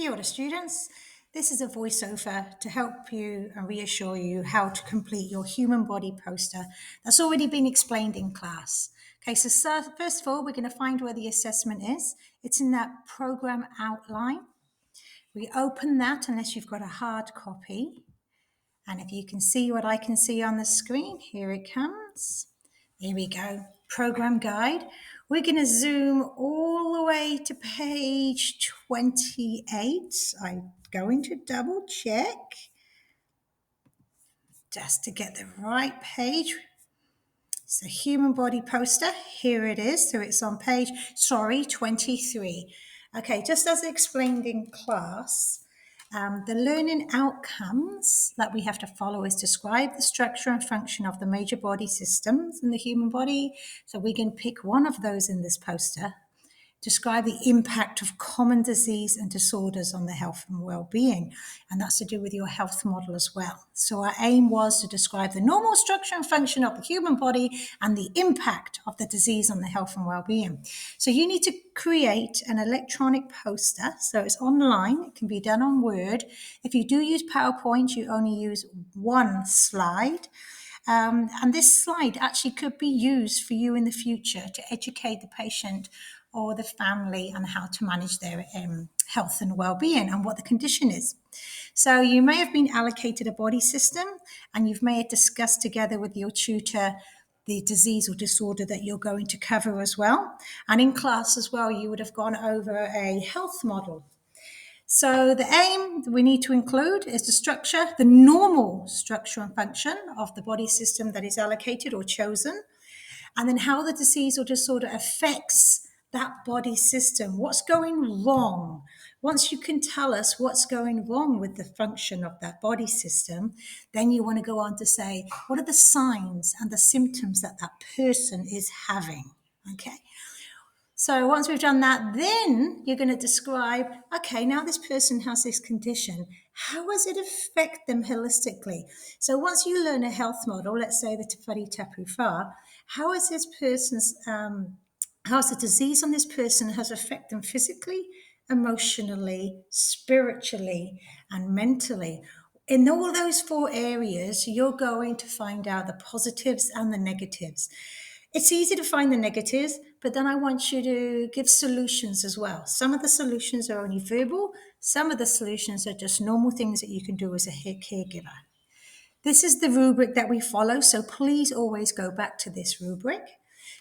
Kia ora, students. This is a voiceover to help you and reassure you how to complete your human body poster that's already been explained in class. Okay, so first of all, we're going to find where the assessment is. It's in that program outline. We open that unless you've got a hard copy. And if you can see what I can see on the screen, here it comes. Here we go. Program guide. We're going to zoom all the way to page 28. I'm going to double check just to get the right page. It's a human body poster. Here it is. So it's on page, 23. Okay, just as explained in class, the learning outcomes that we have to follow is describe the structure and function of the major body systems in the human body. So we can pick one of those in this poster. Describe the impact of common disease and disorders on the health and well-being. And that's to do with your health model as well. So our aim was to describe the normal structure and function of the human body and the impact of the disease on the health and well-being. So you need to create an electronic poster. So it's online. It can be done on Word. If you do use PowerPoint, you only use one slide. And this slide actually could be used for you in the future to educate the patient or the family on how to manage their health and well-being and what the condition is. So you may have been allocated a body system and you may have discussed together with your tutor the disease or disorder that you're going to cover as well. And in class as well, you would have gone over a health model. So the aim we need to include is the structure, the normal structure and function of the body system that is allocated or chosen, and then how the disease or disorder affects that body system. What's going wrong? Once you can tell us what's going wrong with the function of that body system, then you want to go on to say, what are the signs and the symptoms that that person is having? Okay. So once we've done that, then you're going to describe, okay, now this person has this condition. How does it affect them holistically? So once you learn a health model, let's say the Te Whare Tapu Whā, how is this person's, how's the disease on this person has affected them physically, emotionally, spiritually, and mentally? In all those four areas, you're going to find out the positives and the negatives. It's easy to find the negatives, but then I want you to give solutions as well. Some of the solutions are only verbal, some of the solutions are just normal things that you can do as a caregiver. This is the rubric that we follow, so please always go back to this rubric.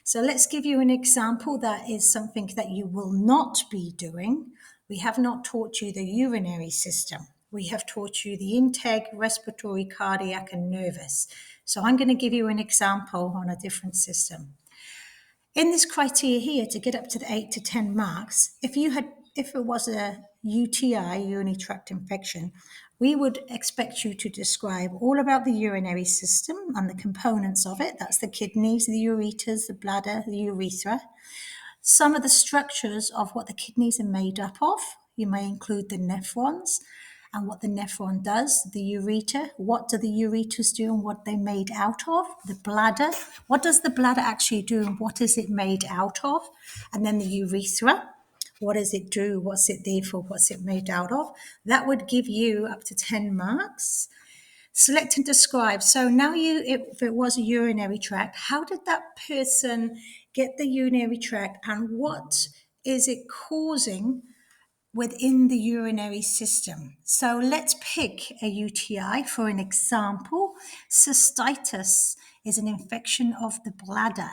So let's give you an example that is something that you will not be doing. We have not taught you the urinary system. We have taught you the intake, respiratory, cardiac, and nervous. So I'm going to give you an example on a different system. In this criteria here, to get up to the 8 to 10 marks, if it was a UTI, urinary tract infection, we would expect you to describe all about the urinary system and the components of it. That's the kidneys, the ureters, the bladder, the urethra. Some of the structures of what the kidneys are made up of. You may include the nephrons and what the nephron does, the ureter, what do the ureters do and what they're made out of, the bladder, what does the bladder actually do and what is it made out of, and then the urethra, what does it do, what's it there for, what's it made out of. That would give you up to 10 marks. Select and describe. So now if it was a urinary tract, how did that person get the urinary tract and what is it causing within the urinary system? So let's pick a UTI for an example. Cystitis is an infection of the bladder.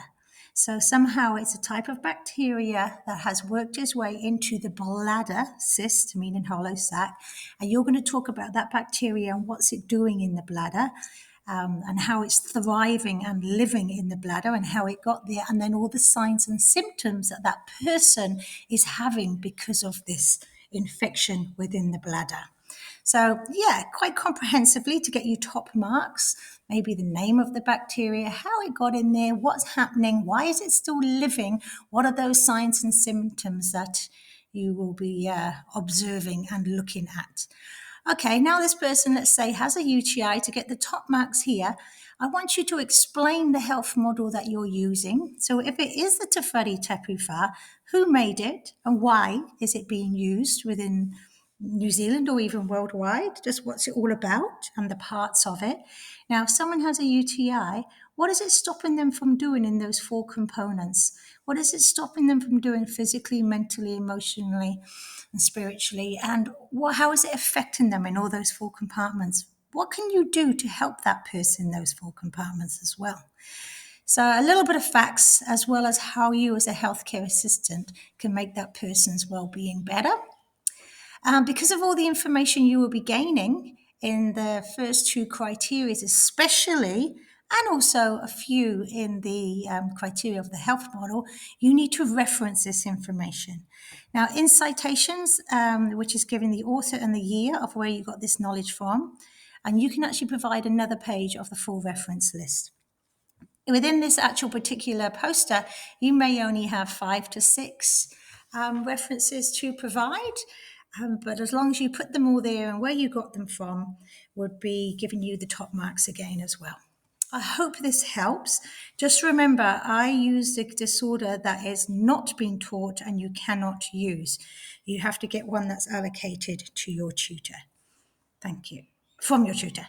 So somehow it's a type of bacteria that has worked its way into the bladder, cyst, meaning hollow sac, and you're going to talk about that bacteria and what's it doing in the bladder. And how it's thriving and living in the bladder and how it got there, and then all the signs and symptoms that that person is having because of this infection within the bladder. So, yeah, quite comprehensively to get you top marks, maybe the name of the bacteria, how it got in there, what's happening, why is it still living, what are those signs and symptoms that you will be observing and looking at. Okay, now this person, let's say, has a UTI. To get the top marks here, I want you to explain the health model that you're using. So if it is the Te Whare Tapu Whā, who made it and why is it being used within New Zealand or even worldwide, just what's it all about and the parts of it. Now, if someone has a UTI, what is it stopping them from doing in those four components? What is it stopping them from doing physically, mentally, emotionally, and spiritually? And how is it affecting them in all those four compartments? What can you do to help that person in those four compartments as well? So, a little bit of facts, as well as how you, as a healthcare assistant, can make that person's well-being better. Because of all the information you will be gaining in the first two criteria, especially, and also a few in the criteria of the health model, you need to reference this information. Now, in citations, which is giving the author and the year of where you got this knowledge from, and you can actually provide another page of the full reference list. Within this actual particular poster, you may only have 5 to 6 references to provide, but as long as you put them all there and where you got them from would be giving you the top marks again as well. I hope this helps. Just remember, I use a disorder that is not being taught and you cannot use. You have to get one that's allocated to your tutor. Thank you. From your tutor.